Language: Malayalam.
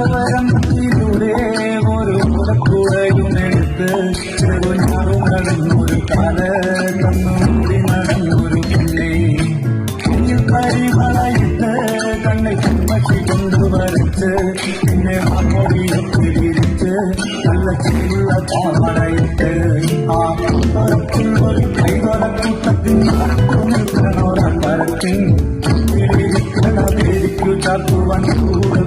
കടവരത്തിലൂടെ ഒരു മുറക്കുറയും എടുത്ത് ചെറുഞാറും നടന്നൊരു കാല കണ്ണൂടി നടന്നൊരു പിള്ളേ കരിവളയിട്ട് കണ്ണை കുമ്മട്ടി കൊണ്ടുവരച്ച് പിന്നെ മൊഴിയൊക്കെ വിരിച്ച് നല്ല ചെറുള്ള താമരയിട്ട് ആ പറപ്പിൽ ഒരു കൈവളക്കൂട്ടത്തിൽ നിൽക്കണോരാൻ പരത്തിൽ ചാക്കുവാൻ കൂടെ